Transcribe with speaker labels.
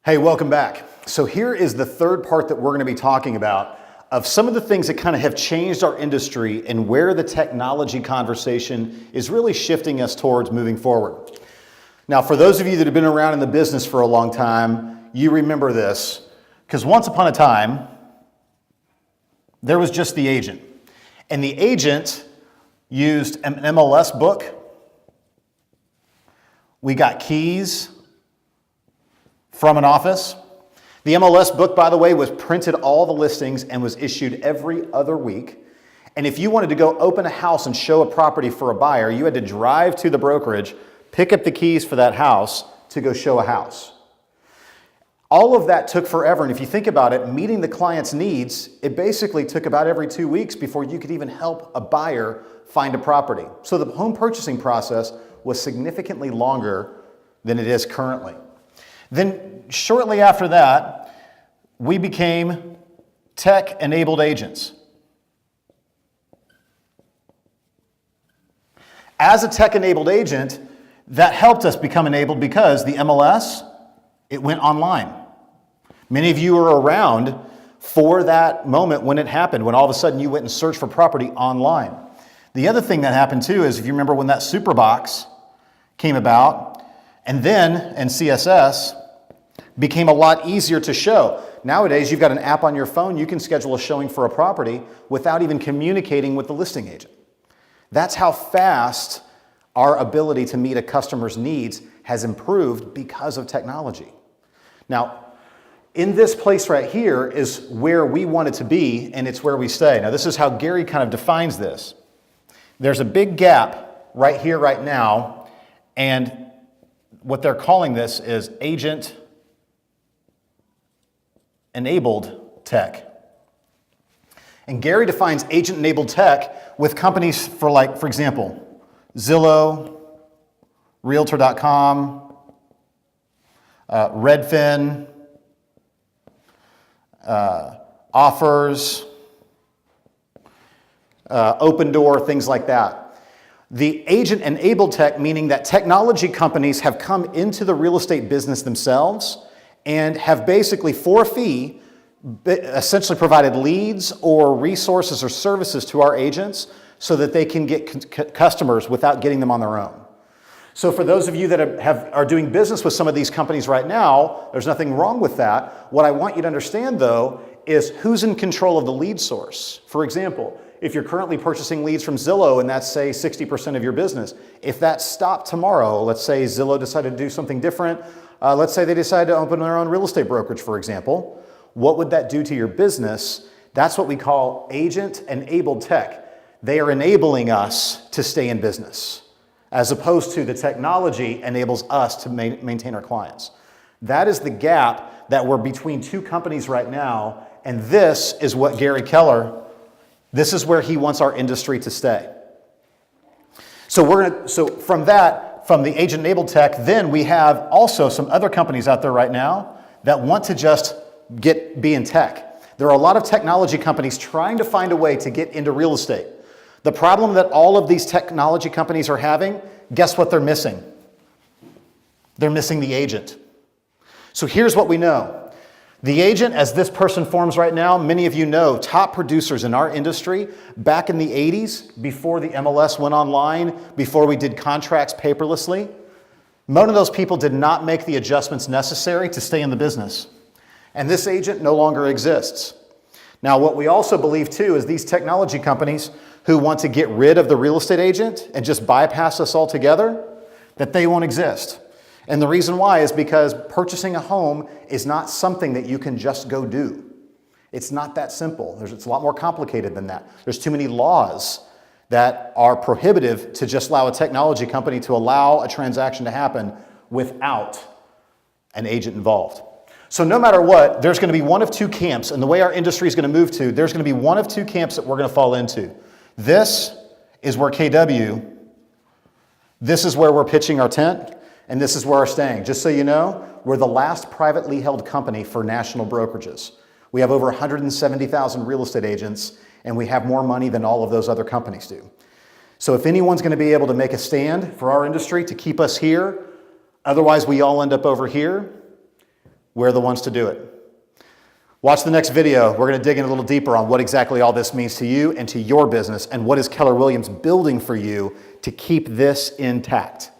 Speaker 1: Hey, welcome back. So here is the third part that we're going to be talking about of some of the things that kind of have changed our industry and where the technology conversation is really shifting us towards moving forward. Now, for those of you that have been around in the business for a long time, you remember this, because once upon a time, there was just the agent. And the agent used an MLS book. We got keys from an office. The MLS book, by the way, was printed all the listings and was issued every other week. And if you wanted to go open a house and show a property for a buyer, you had to drive to the brokerage, pick up the keys for that house to go show a house. All of that took forever. And if you think about it, meeting the client's needs, it basically took about every 2 weeks before you could even help a buyer find a property. So the home purchasing process was significantly longer than it is currently. Then shortly after that, we became tech-enabled agents. As a tech-enabled agent, that helped us become enabled because the MLS, it went online. Many of you were around for that moment when it happened, when all of a sudden you went and searched for property online. The other thing that happened too is if you remember when that Superbox came about, and then in CSS, became a lot easier to show. Nowadays, you've got an app on your phone, you can schedule a showing for a property without even communicating with the listing agent. That's how fast our ability to meet a customer's needs has improved because of technology. Now, in this place right here is where we want it to be, and it's where we stay. Now, this is how Gary kind of defines this. There's a big gap right here, right now, and what they're calling this is agent-enabled tech. And Gary defines agent-enabled tech with companies for example, Zillow, Realtor.com, Redfin, Offers, Open Door, things like that. The agent-enabled tech, meaning that technology companies have come into the real estate business themselves and have basically, for a fee, essentially provided leads or resources or services to our agents so that they can get customers without getting them on their own. So for those of you that are doing business with some of these companies right now, there's nothing wrong with that. What I want you to understand, though, is who's in control of the lead source. For example, if you're currently purchasing leads from Zillow and that's, say, 60% of your business, if that stopped tomorrow, let's say Zillow decided to do something different, let's say they decided to open their own real estate brokerage, for example, what would that do to your business? That's what we call agent-enabled tech. They are enabling us to stay in business, as opposed to the technology enables us to maintain our clients. That is the gap that we're between two companies right now, and this is what Gary Keller, this is where he wants our industry to stay. So from the agent-enabled tech, then we have also some other companies out there right now that want to just be in tech. There are a lot of technology companies trying to find a way to get into real estate. The problem that all of these technology companies are having, guess what they're missing? They're missing the agent. So here's what we know. The agent, as this person forms right now, many of you know top producers in our industry back in the 80s, before the MLS went online, before we did contracts paperlessly, none of those people did not make the adjustments necessary to stay in the business. And this agent no longer exists. Now, what we also believe too is these technology companies who want to get rid of the real estate agent and just bypass us altogether, that they won't exist. And the reason why is because purchasing a home is not something that you can just go do. It's not that simple. It's a lot more complicated than that. There's too many laws that are prohibitive to just allow a technology company to allow a transaction to happen without an agent involved. So no matter what, there's going to be one of two camps, and the way our industry is going to move to, there's going to be one of two camps that we're going to fall into. This is where this is where we're pitching our tent, and this is where we're staying. Just so you know, we're the last privately held company for national brokerages. We have over 170,000 real estate agents, and we have more money than all of those other companies do. So if anyone's going to be able to make a stand for our industry to keep us here, otherwise we all end up over here, we're the ones to do it. Watch the next video. We're going to dig in a little deeper on what exactly all this means to you and to your business, and what is Keller Williams building for you to keep this intact.